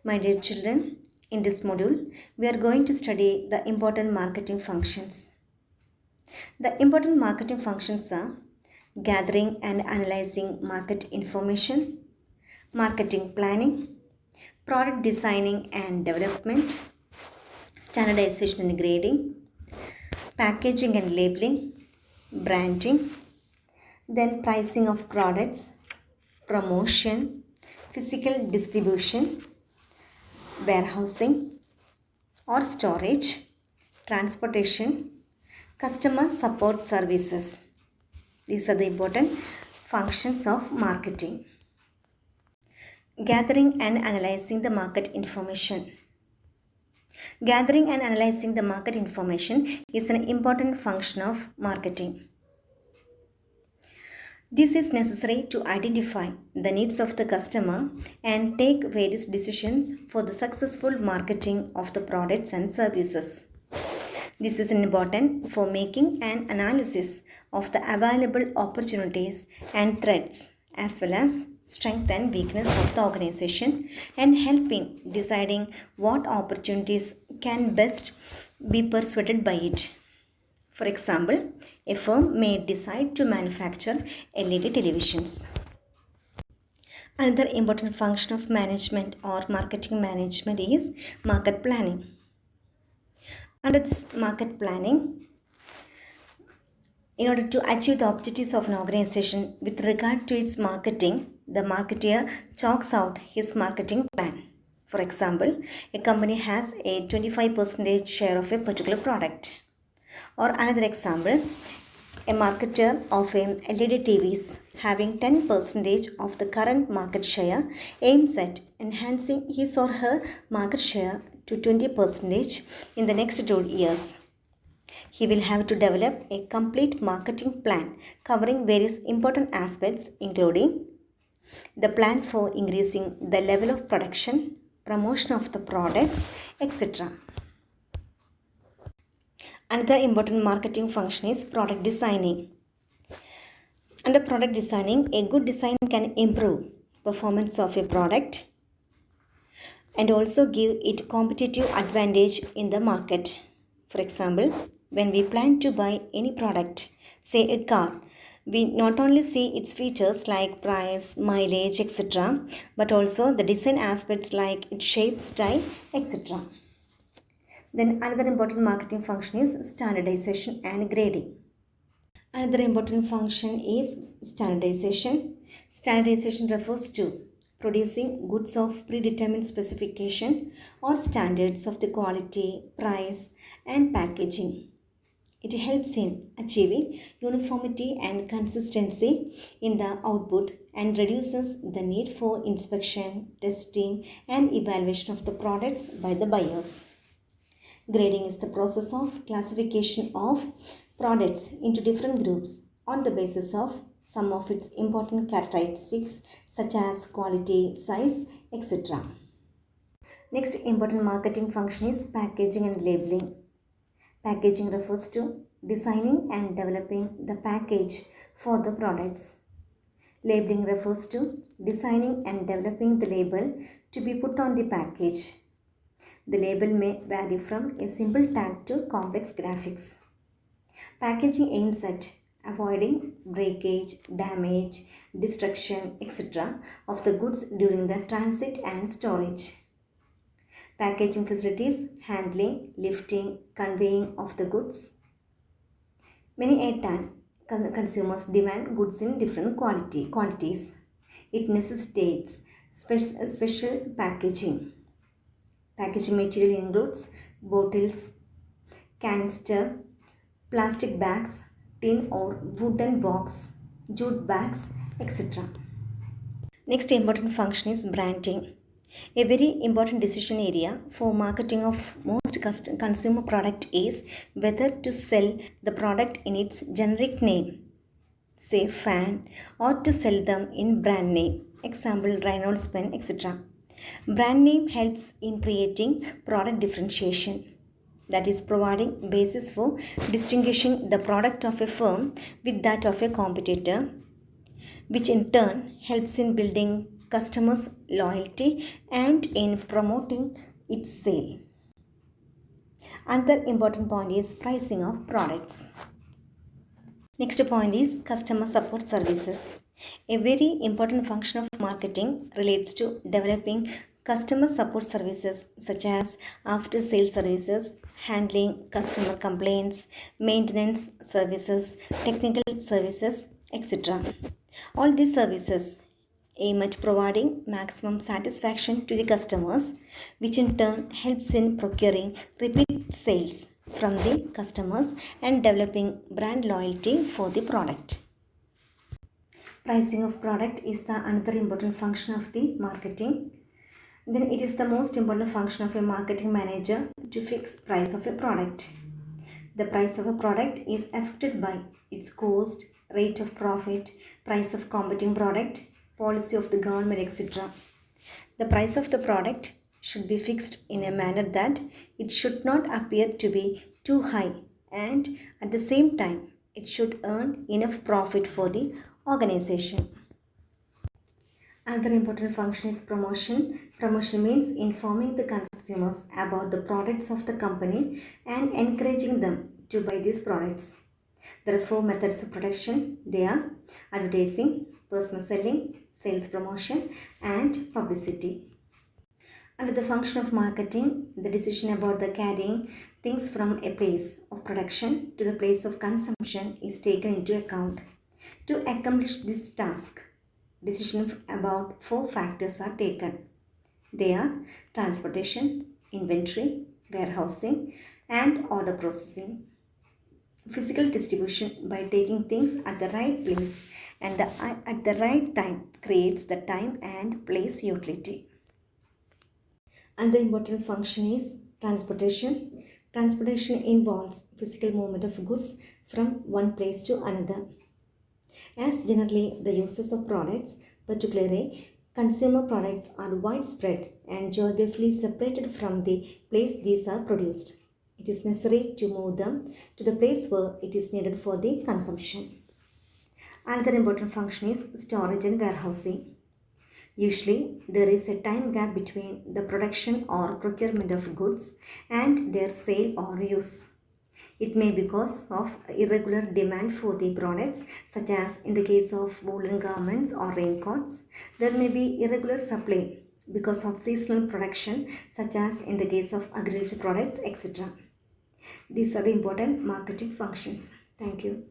My dear children, in this module, we are going to study the important marketing functions. The important marketing functions are gathering and analyzing market information, marketing planning, product designing and development, standardization and grading, packaging and labeling, branding, then pricing of products, promotion, physical distribution, warehousing or storage, transportation, customer support services. These are the important functions of marketing. Gathering and analyzing the market information. Gathering and analyzing the market information is an important function of marketing. This is necessary to identify the needs of the customer and take various decisions for the successful marketing of the products and services. This is important for making an analysis of the available opportunities and threats as well as strength and weakness of the organization and helping deciding what opportunities can best be persuaded by it. For example, a firm may decide to manufacture LED televisions. Another important function of management or marketing management is market planning. Under this market planning, in order to achieve the objectives of an organization with regard to its marketing, the marketer chalks out his marketing plan. For example, a company has a 25% share of a particular product. Or another example, a marketer of LED TVs having 10% of the current market share aims at enhancing his or her market share to 20% in the next 2 years. He will have to develop a complete marketing plan covering various important aspects including the plan for increasing the level of production, promotion of the products, etc. Another important marketing function is product designing. Under product designing, a good design can improve performance of a product and also give it competitive advantage in the market. For example, when we plan to buy any product, say a car, we not only see its features like price, mileage, etc., but also the design aspects like its shape, style, etc. Then another important marketing function is standardization and grading. Another important function is standardization. Standardization refers to producing goods of predetermined specification or standards of the quality, price, and packaging. It helps in achieving uniformity and consistency in the output and reduces the need for inspection, testing, and evaluation of the products by the buyers. Grading is the process of classification of products into different groups on the basis of some of its important characteristics such as quality, size, etc. Next important marketing function is packaging and labeling. Packaging refers to designing and developing the package for the products. Labeling refers to designing and developing the label to be put on the package. The label may vary from a simple tag to complex graphics. Packaging aims at avoiding breakage, damage, destruction, etc. of the goods during the transit and storage. Packaging facilities, handling, lifting, conveying of the goods. Many a time, consumers demand goods in different quantities. It necessitates special packaging. Packaging material includes bottles, canister, plastic bags, tin or wooden box, jute bags, etc. Next important function is branding. A very important decision area for marketing of most consumer product is whether to sell the product in its generic name, say fan, or to sell them in brand name, example Reynolds pen, etc. Brand name helps in creating product differentiation, that is providing basis for distinguishing the product of a firm with that of a competitor, which in turn helps in building customers' loyalty and in promoting its sale. Another important point is pricing of products. Next point is customer support services. A very important function of marketing relates to developing customer support services such as after sales services, handling customer complaints, maintenance services, technical services, etc. All these services aim at providing maximum satisfaction to the customers, which in turn helps in procuring repeat sales from the customers and developing brand loyalty for the product. Pricing of product is the another important function of the marketing. Then it is the most important function of a marketing manager to fix price of a product. The price of a product is affected by its cost, rate of profit, price of competing product, policy of the government, etc. The price of the product should be fixed in a manner that it should not appear to be too high, and at the same time it should earn enough profit for the organization. Another important function is promotion. Promotion means informing the consumers about the products of the company and encouraging them to buy these products. There are four methods of production. They are advertising, personal selling, sales promotion, and publicity. Under the function of marketing, the decision about the carrying things from a place of production to the place of consumption is taken into account. To accomplish this task, decisions about four factors are taken. They are transportation, inventory, warehousing, and order processing. Physical distribution by taking things at the right place and at the right time creates the time and place utility. Another important function is transportation. Transportation involves physical movement of goods from one place to another. As generally the uses of products, particularly consumer products, are widespread and geographically separated from the place these are produced, it is necessary to move them to the place where it is needed for the consumption. Another important function is storage and warehousing. Usually, there is a time gap between the production or procurement of goods and their sale or use. It may be because of irregular demand for the products, such as in the case of woolen garments or raincoats. There may be irregular supply because of seasonal production, such as in the case of agriculture products, etc. These are the important marketing functions. Thank you.